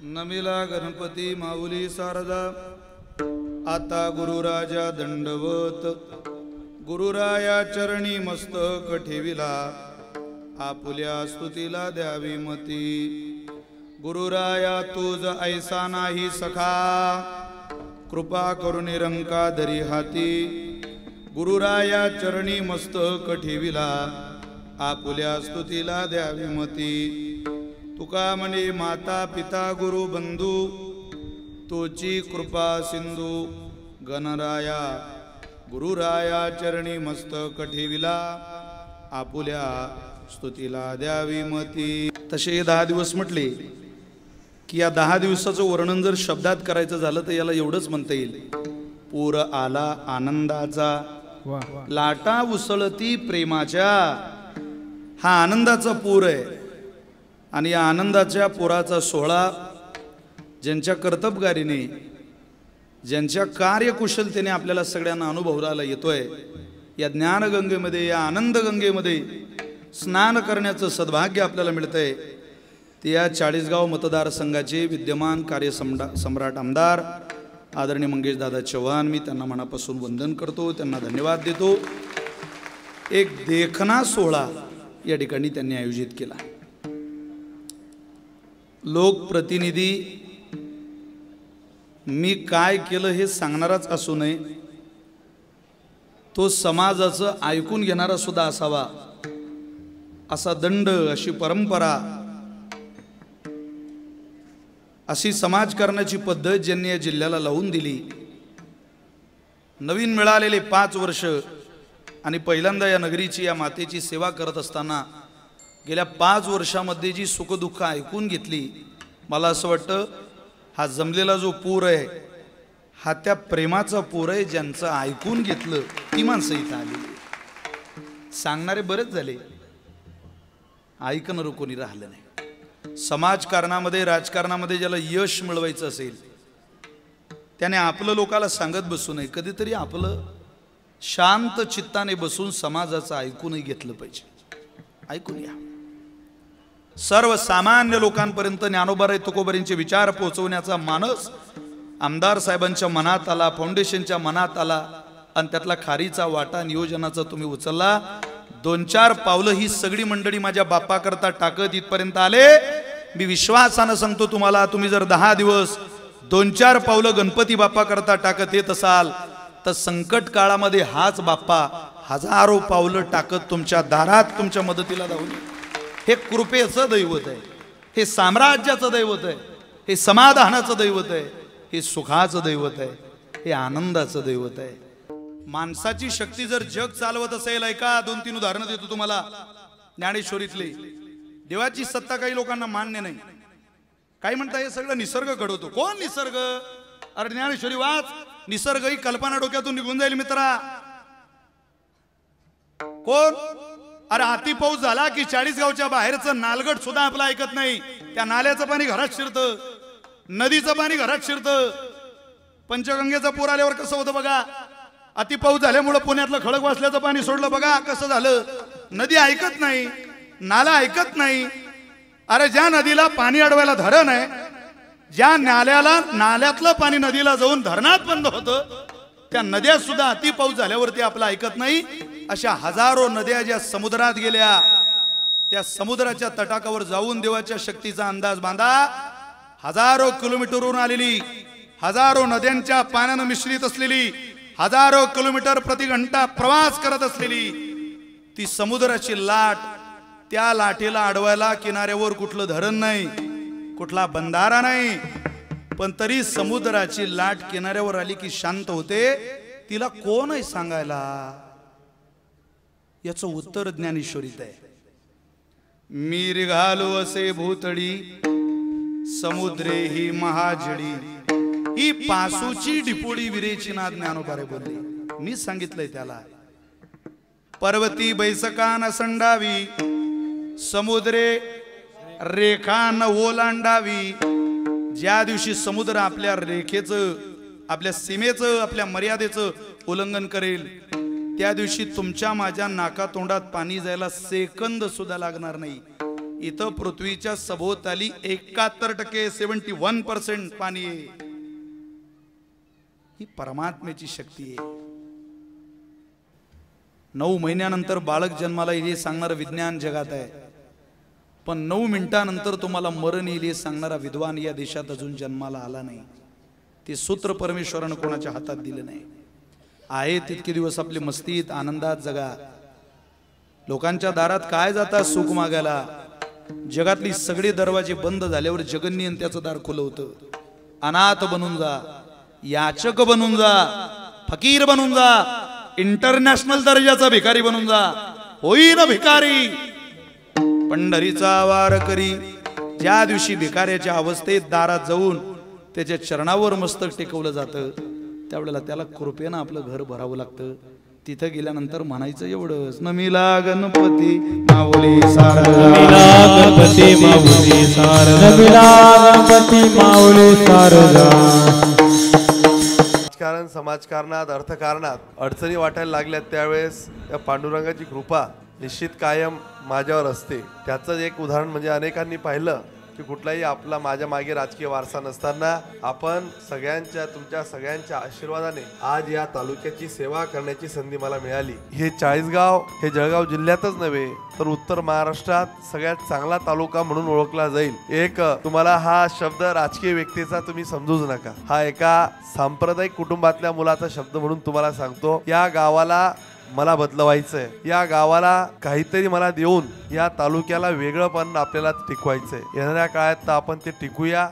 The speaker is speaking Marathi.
नमिला गणपती माऊली शारदा आता गुरुराजा दंडवत गुरुराया चरणी मस्तक ठेविला आपुल्या स्तुतीला द्यावी मती गुरुराया तुझ ऐसा नाही सखा कृपा करून निरंका धरी हाती गुरुराया चरणी मस्तक ठेविला आपुल्या स्तुतीला द्यावी मती तुका म्हणे माता पिता गुरु बंधू तोची कृपा सिंधू गणराया गुरुराया चरणी मस्तक ठेविला आपुल्या स्तुतीला द्यावी मती। तसे 10 दिवस म्हटले की या 10 दिवसाचं वर्णन जर शब्दात करायचं झालं तर याला एवढंच म्हणता येईल, पूर आला आनंदाचा लाटा उसळती प्रेमाच्या। हा आनंदाचा पूर आहे आणि या आनंदाच्या पुराचा सोहळा ज्यांच्या कर्तबगारीने ज्यांच्या कार्यकुशलतेने आपल्याला सगळ्यांना अनुभवला येतोय, या ज्ञानगंगेमध्ये या आनंदगंगेमध्ये स्नान करण्याचं सद्भाग्य आपल्याला मिळतंय। ते या 40गाव मतदारसंघाचे विद्यमान कार्यसम्राट आमदार आदरणीय मंगेशदादा चव्हाण, मी त्यांना मनापासून वंदन करतो, त्यांना धन्यवाद देतो। एक देखणा सोहळा या ठिकाणी त्यांनी आयोजित केला। लोकप्रतिनिधी मी काय केलं हे सांगणाराच असू नये, तो समाजाचं ऐकून घेणारा सुद्धा असावा, असा दंड, अशी परंपरा, अशी समाजकारणाची पद्धत ज्यांनी या जिल्ह्याला लावून दिली। नवीन मिळालेले 5 वर्ष आणि पहिल्यांदा या नगरीची या मातेची सेवा करत असताना गेल्या 5 वर्षामध्ये जी सुखदुःख ऐकून घेतली, मला असं वाटतं हा जमलेला जो पूर आहे हा त्या प्रेमाचा पूर आहे। ज्यांचं ऐकून घेतलं ती माणसं इथं आली। सांगणारे बरेच झाले, ऐकणारं कोणी राहिलं नाही। समाजकारणामध्ये राजकारणामध्ये ज्याला यश मिळवायचं असेल त्याने आपलं लोकाला सांगत बसू नये, कधीतरी आपलं शांत चित्ताने बसून समाजाचं ऐकूनही घेतलं पाहिजे। ऐकून या। सर्वसामान्य लोकांपर्यंत ज्ञानोबाराय तुकोबारायांचे विचार पोहोचवण्याचा मानस आमदार साहेबांच्या मनात आला, फाउंडेशनच्या मनात आला आणि त्यातला खारीचा वाटा नियोजनाचा तुम्ही उचलला। 2-4 पावलं ही सगळी मंडळी माझ्या बाप्पा करता टाकत इथपर्यंत आले। मी विश्वासानं सांगतो तुम्हाला, तुम्ही जर 10 दिवस 2-4 पावलं गणपती बाप्पा करता टाकत येत असाल तर संकट काळामध्ये हाच बाप्पा हजारो पावलं टाकत तुमच्या दारात तुमच्या मदतीला धावून येईल। हे कृपेचं दैवत आहे, हे साम्राज्याचं दैवत आहे, हे समाधानाचं दैवत आहे, हे सुखाचं दैवत आहे, हे आनंदाचं दैवत आहे। माणसाची शक्ती जर जग चालवत असेल, ऐका 2-3 उदाहरणं देतो तुम्हाला ज्ञानेश्वरीतले। देवाची सत्ता काही लोकांना मान्य नाही, काही म्हणता हे सगळं निसर्ग घडवतो। कोण निसर्ग? अरे ज्ञानेश्वरी वाच, निसर्ग ही कल्पना डोक्यातून निघून जाईल मित्रा। कोण? अरे हाती पाऊस झाला की 40 गावच्या बाहेरचं नालगड सुद्धा आपलं ऐकत नाही। त्या नाल्याचं पाणी घरात शिरतं, नदीचं पाणी घरात शिरतं। पंचगंगेचा पूर आल्यावर कसं होतं बघा, अति पाऊस झाल्यामुळे पुण्यातलं खडक वासल्याचं पाणी सोडलं बघा कसं झालं। नदी ऐकत नाही, नाला ऐकत नाही। अरे ज्या नदीला पाणी अडवायला धरण आहे, ज्या नाल्यातलं पाणी नदीला जाऊन धरणात बंद होतं, त्या नद्या सुद्धा अति पाऊस झाल्यावरती आपलं ऐकत नाही। अशा हजारो नद्या ज्या समुद्रात गेल्या, त्या समुद्राच्या तटाकावर जाऊन देवाच्या शक्तीचा अंदाज बांधा। हजारो किलोमीटरवरून आलेली, हजारो नद्यांच्या पाण्यानं मिश्रित असलेली, हजारो किलोमीटर प्रति घंटा प्रवास करत असलेली ती समुद्राची लाट, त्या लाटेला अडवायला किनाऱ्यावर कुठलं धरण नाही, कुठला बंधारा नाही, पण तरी समुद्राची लाट किनाऱ्यावर आली की शांत होते। तिला कोण आहे सांगायला? याचं उत्तर ज्ञानेश्वरीत आहे। मीर घालो असे भूतडी समुद्रे ही महाजडी, ही पासूची डिपोडी विरेची ना ज्ञानोबारे बोलली। मी सांगितलंय त्याला, पर्वती बैसका न संडावी, समुद्रे रेखा न ओलांडावी। ज्या दिवशी समुद्र आपल्या रेखेचं, आपल्या सीमेचं, आपल्या मर्यादेचं उल्लंघन करेल त्या दिवशी तुमच्या माझ्या नाकातोंडात पाणी जायला सेकंद सुद्धा लागणार नाही। इथं पृथ्वीच्या सभोवताली 71% 71% पाणी आहे। ही परमात्म्याची शक्ती आहे। 9 महिन्यानंतर बालक जन्माला येईल हे सांगणारं विज्ञान जगात आहे, पण 9 मिनिटांनंतर तुम्हाला मरण येईल हे सांगणारा विद्वान या देशात अजून जन्माला आला नाही। ते सूत्र परमेश्वरानं कोणाच्या हातात दिलं नाही। आहे तितके दिवस आपली मस्तीत आनंदात जगा। लोकांच्या दारात काय जाता सुख मागायला? जगातली सगळे दरवाजे बंद झाल्यावर जगन्य त्याचं दार खुलं होतं। अनाथ बनून जा, याचक बनून जा, फकीर बनून जा, इंटरनॅशनल दर्जाचा भिकारी बनून जा, होईन भिकारी पंढरीचा वार करी। ज्या दिवशी भिकाऱ्याच्या अवस्थेत दारात जाऊन त्याच्या चरणावर मस्तक टेकवलं जातं त्यावेळेला त्याला कृपेनं आपलं घर भरावं लागतं। तिथं गेल्यानंतर म्हणायचं एवढंच, नमिला गणपती माऊली सारगा, गणपती माऊली सारगा, गणपती माऊली सारगा। राजकारण, समाजकारणात, अर्थकारणात अडचणी वाटायला लागल्यात त्यावेळेस या पांडुरंगाची कृपा निश्चित कायम माझ्यावर असते। त्याचं एक उदाहरण म्हणजे अनेकांनी पाहिलं की कुठलाही आपला माझ्या मागे राजकीय वारसा नसताना आपण सगळ्यांच्या तुमच्या सगळ्यांच्या आशीर्वादाने आज या तालुक्याची सेवा करण्याची संधी मला मिळाली। हे चाळीसगाव हे जळगाव जिल्ह्यातच नव्हे तर उत्तर महाराष्ट्रात सगळ्यात चांगला तालुका म्हणून ओळखला जाईल। एक तुम्हाला हा शब्द राजकीय व्यक्तीचा तुम्ही समजूच नका, हा एका सांप्रदायिक कुटुंबातल्या मुलाचा शब्द म्हणून तुम्हाला सांगतो। या गावाला मला बदलवायचंय, या गावाला काहीतरी मला देऊन या तालुक्याला वेगळंपण आपल्याला टिकवायचंय। येणाऱ्या काळात आपण ते टिकूया।